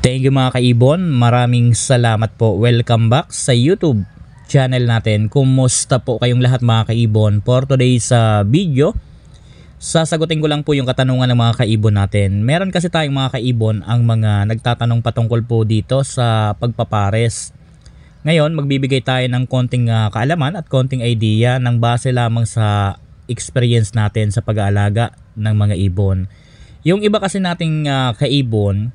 Thank you mga kaibon, maraming salamat po. Welcome back sa YouTube channel natin. Kumusta po kayong lahat mga kaibon? For today's video, sasagutin ko lang po yung katanungan ng mga kaibon natin. Meron kasi tayong mga kaibon ang mga nagtatanong patungkol po dito sa pagpapares. Ngayon, magbibigay tayo ng konting kaalaman at konting idea ng base lamang sa experience natin sa pag-aalaga ng mga ibon. Yung iba kasi nating kaibon,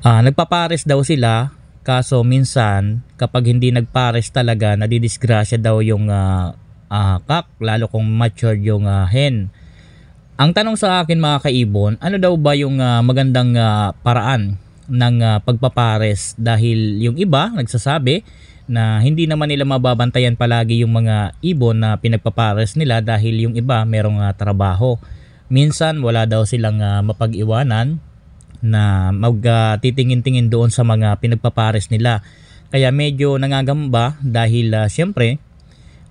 nagpapares daw sila, kaso minsan kapag hindi nagpares talaga, nadidisgrasya daw yung kak, lalo kung matured yung hen. Ang tanong sa akin mga kaibon, ano daw ba yung magandang paraan ng pagpapares? Dahil yung iba nagsasabi na hindi naman nila mababantayan palagi yung mga ibon na pinagpapares nila dahil yung iba merong trabaho. Minsan wala daw silang mapag-iwanan na magtitingin-tingin doon sa mga pinagpapares nila. Kaya medyo nangangamba dahil siyempre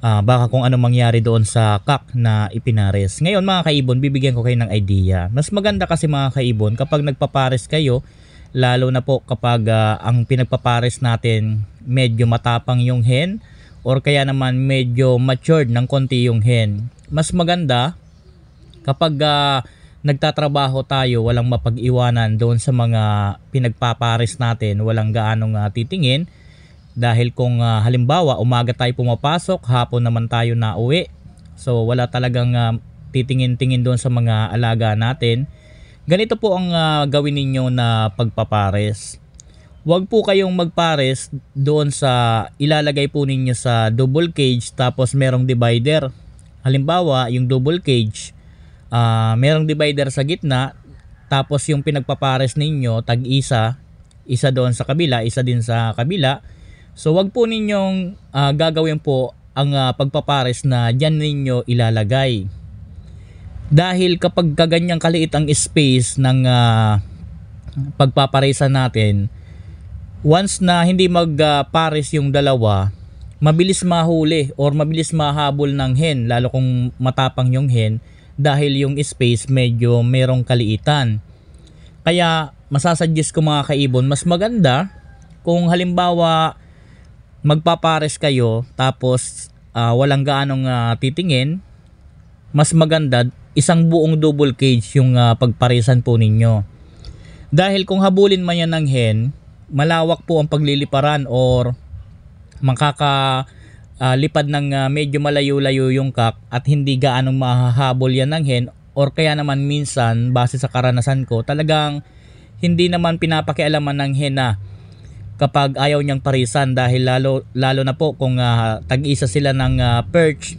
baka kung ano mangyari doon sa kak na ipinares. Ngayon mga kaibon, bibigyan ko kayo ng idea. Mas maganda kasi mga kaibon kapag nagpapares kayo, lalo na po kapag ang pinagpapares natin medyo matapang yung hen or kaya naman medyo matured ng konti yung hen. Mas maganda kapag nagtatrabaho tayo, walang mapag-iwanan doon sa mga pinagpapares natin, walang gaanong titingin. Dahil kung halimbawa umaga tayo pumapasok, hapon naman tayo nauwi, so wala talagang titingin-tingin doon sa mga alaga natin. Ganito po ang gawin ninyo na pagpapares. Huwag po kayong magpares doon sa ilalagay po ninyo sa double cage tapos merong divider. Halimbawa yung double cage, merong divider sa gitna, tapos yung pinagpapares ninyo tag-isa, isa doon sa kabila, isa din sa kabila. So wag po ninyong gagawin po ang pagpapares na dyan ninyo ilalagay. Dahil kapag kaganyang kaliit ang space ng pagpaparesan natin, once na hindi magpares yung dalawa, mabilis mahuli or mabilis mahabol ng hen, lalo kung matapang yung hen, dahil yung space medyo merong kaliitan. Kaya masasuggest ko mga kaibon, mas maganda kung halimbawa magpapares kayo tapos walang gaanong titingin, mas maganda isang buong double cage yung pagparesan po ninyo. Dahil kung habulin man yan ng hen, malawak po ang pagliliparan or lipad ng medyo malayo-layo yung kak at hindi gaanong mahahabol yan ng hen, or kaya naman minsan base sa karanasan ko, talagang hindi naman pinapakialaman ng hen na kapag ayaw niyang parisan, dahil lalo na po kung tag-isa sila ng perch,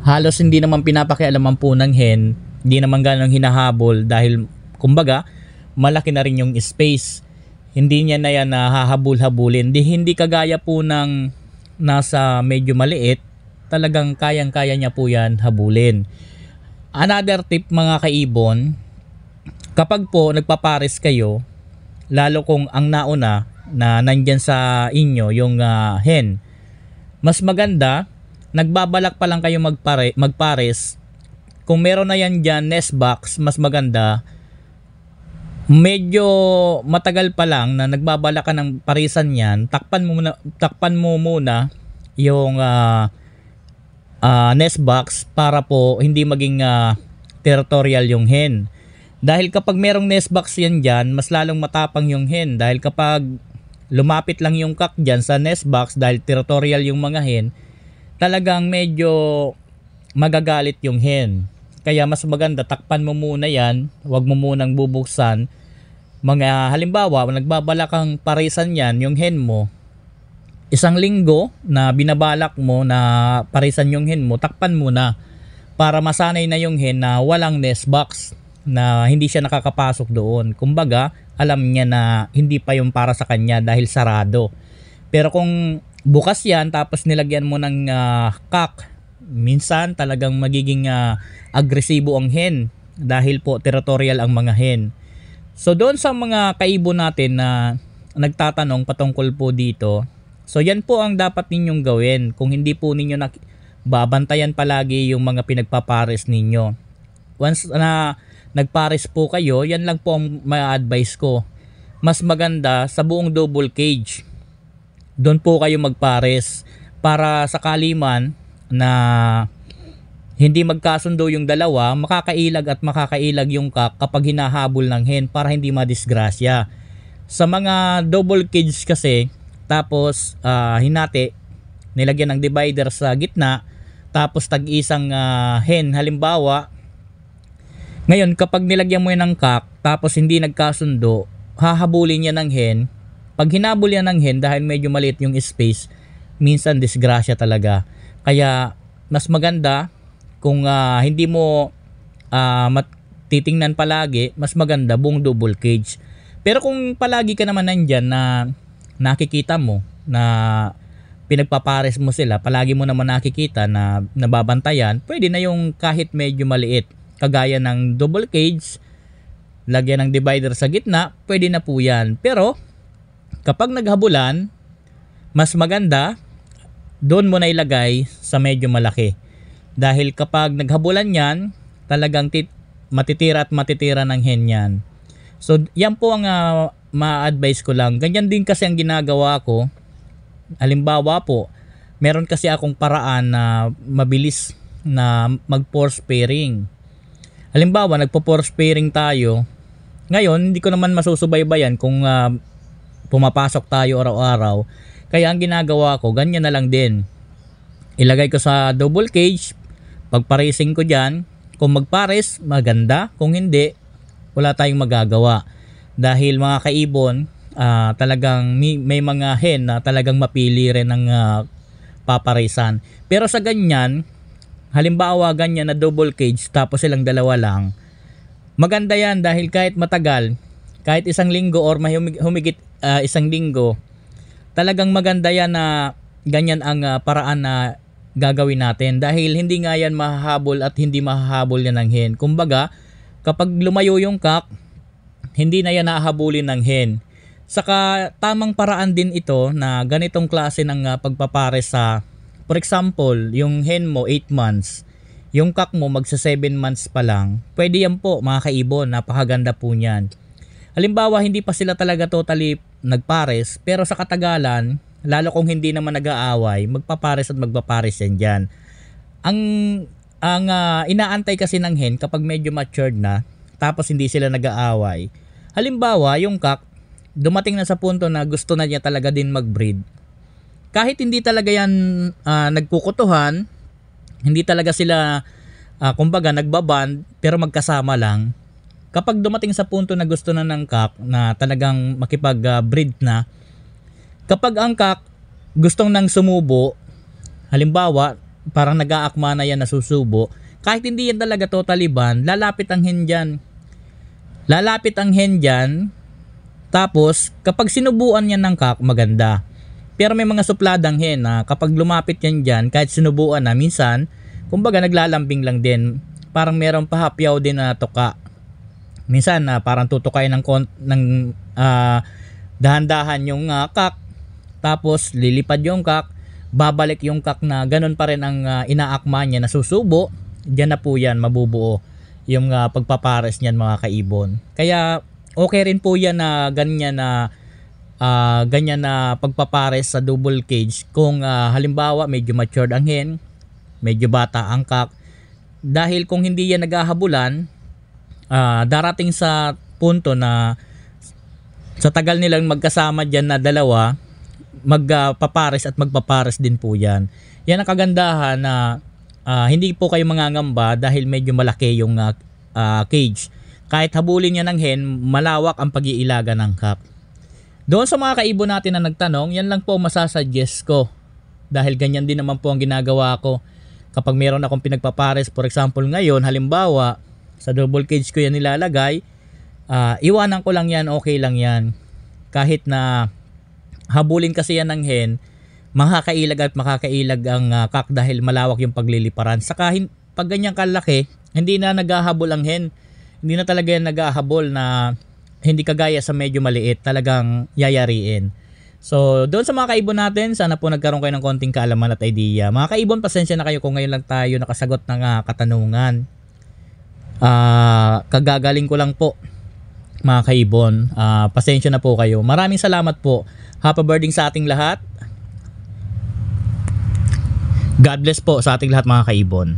halos hindi naman pinapakialaman po ng hen, hindi naman ganong hinahabol dahil kumbaga malaki na rin yung space. Hindi niya na yan hahabol-habulin. Hindi kagaya po ng nasa medyo maliit, talagang kayang-kaya niya po yan habulin. Another tip mga kaibon, kapag po nagpapares kayo, lalo kung ang nauna na nandyan sa inyo yung hen, mas maganda nagbabalak pa lang kayo magpares. Kung meron na yan dyan nest box, mas maganda medyo matagal pa lang na nagbabalak ka ng parisan yan, takpan mo muna yung nest box para po hindi maging territorial yung hen. Dahil kapag merong nest box yan dyan, mas lalong matapang yung hen. Dahil kapag lumapit lang yung kak dyan sa nest box dahil territorial yung mga hen, talagang medyo magagalit yung hen. Kaya mas maganda takpan mo muna yan, huwag mo munang bubuksan. Mga halimbawa, nagbabalak kang parisan yan, yung hen mo, isang linggo na binabalak mo na parisan yung hen mo, takpan muna para masanay na yung hen na walang nest box, na hindi siya nakakapasok doon. Kumbaga, alam niya na hindi pa yung para sa kanya dahil sarado. Pero kung bukas yan tapos nilagyan mo ng kak, minsan talagang magiging agresibo ang hen dahil po territorial ang mga hen. So doon sa mga kaibon natin na nagtatanong patungkol po dito, so yan po ang dapat ninyong gawin kung hindi po ninyo babantayan palagi yung mga pinagpapares ninyo. Once na nagpares po kayo, yan lang po ang ma-advise ko. mas maganda sa buong double cage. Doon po kayo magpares para sakali man na hindi magkasundo yung dalawa, makakailag at makakailag yung cock kapag hinahabol ng hen para hindi madisgrasya. Sa mga double cage kasi, tapos hinati, nilagyan ng divider sa gitna, tapos tag-isang hen, halimbawa, ngayon kapag nilagyan mo yan ng cock, tapos hindi nagkasundo, hahabulin niya ng hen. Pag hinabol yan ng hen, dahil medyo maliit yung space, minsan disgrasya talaga. Kaya mas maganda kung hindi mo titingnan palagi, mas maganda buong double cage. Pero kung palagi ka naman nandyan na nakikita mo na pinagpapares mo sila, palagi mo naman nakikita na nababantayan, pwede na yung kahit medyo maliit, kagaya ng double cage, lagyan ng divider sa gitna, pwede na po yan. Pero kapag naghabulan, mas maganda doon mo na ilagay sa medyo malaki. Dahil kapag naghabulan yan, talagang matitira at matitira ng hen yan. So yan po ang ma-advise ko lang. Ganyan din kasi ang ginagawa ko. Halimbawa po, meron kasi akong paraan na mabilis na mag-force pairing. Halimbawa, nagpo-force pairing tayo. Ngayon, hindi ko naman masusubaybayan kung pumapasok tayo araw-araw. Kaya ang ginagawa ko, ganyan na lang din. Ilagay ko sa double cage, pagparising ko dyan. Kung magpares, maganda. Kung hindi, wala tayong magagawa. Dahil mga kaibon, talagang may mga hen na talagang mapili rin ng paparisan. Pero sa ganyan, halimbawa ganyan na double cage tapos silang dalawa lang, maganda yan dahil kahit matagal, kahit isang linggo or humigit isang linggo, talagang maganda yan na ganyan ang paraan na gagawin natin dahil hindi nga yan mahahabol at hindi mahahabol yan ng hen. Kumbaga, kapag lumayo yung cock, hindi na yan nahahabulin ng hen. Saka tamang paraan din ito na ganitong klase ng pagpapares sa, for example, yung hen mo 8 months, yung cock mo magsa 7 months pa lang, pwede yan po mga kaibon, napakaganda po niyan. Halimbawa, hindi pa sila talaga totally nagpares, pero sa katagalan, lalo kung hindi naman nag-aaway, magpapares at magpapares yan dyan. Ang inaantay kasi ng hen kapag medyo matured na, tapos hindi sila nag-aaway. Halimbawa, yung cock, dumating na sa punto na gusto na niya talaga din mag-breed. Kahit hindi talaga yan nagkukutuhan, hindi talaga sila, kumbaga, nagbaband, pero magkasama lang. Kapag dumating sa punto na gusto na ng cock na talagang makipag-breed na, kapag ang cock gustong nang sumubo, halimbawa, parang nag-aakma na yan na susubo, kahit hindi yan talaga totally band, lalapit ang hen dyan. Lalapit ang hen dyan, tapos kapag sinubuan yan ng cock, maganda. Pero may mga supladang hen na kapag lumapit yan dyan, kahit sinubuan na, minsan, kumbaga naglalambing lang din. Parang merong pahapyaw din na tuka. Minsan, parang tutukay ng dahan-dahan yung cock. Tapos lilipad yung cock, babalik yung cock na ganun pa rin ang inaakma niya na susubo. Diyan na po yan, mabubuo yung pagpapares niyan mga kaibon. Kaya okay rin po yan na ganyan na pagpapares sa double cage kung halimbawa medyo matured ang hen, medyo bata ang cock. Dahil kung hindi yan naghahabulan, darating sa punto na sa tagal nilang magkasama dyan na dalawa, magpapares at magpapares din po yan. Yan ang kagandahan na hindi po kayo mangangamba dahil medyo malaki yung cage. Kahit habulin niya ng hen, malawak ang pag-iilaga ng cock. Doon sa mga kaibon natin na nagtanong, yan lang po masasuggest ko. Dahil ganyan din naman po ang ginagawa ko. Kapag meron akong pinagpapares, for example ngayon, halimbawa, sa double cage ko yan nilalagay, iwanan ko lang yan, okay lang yan. Kahit na habulin kasi yan ng hen, makakailag at makakailag ang cock dahil malawak yung pagliliparan. Saka pag ganyan kalaki, hindi na naghahabol ang hen. Hindi na talaga yan naghahabol na hindi kagaya sa medyo maliit, talagang yayariin. So, doon sa mga kaibon natin, sana po nagkaroon kayo ng konting kaalaman at idea. Mga kaibon, pasensya na kayo kung ngayon lang tayo nakasagot ng katanungan. Kagagaling ko lang po. mga kaibon. Pasensya na po kayo. Maraming salamat po. Happy birthday sa ating lahat. God bless po sa ating lahat mga kaibon.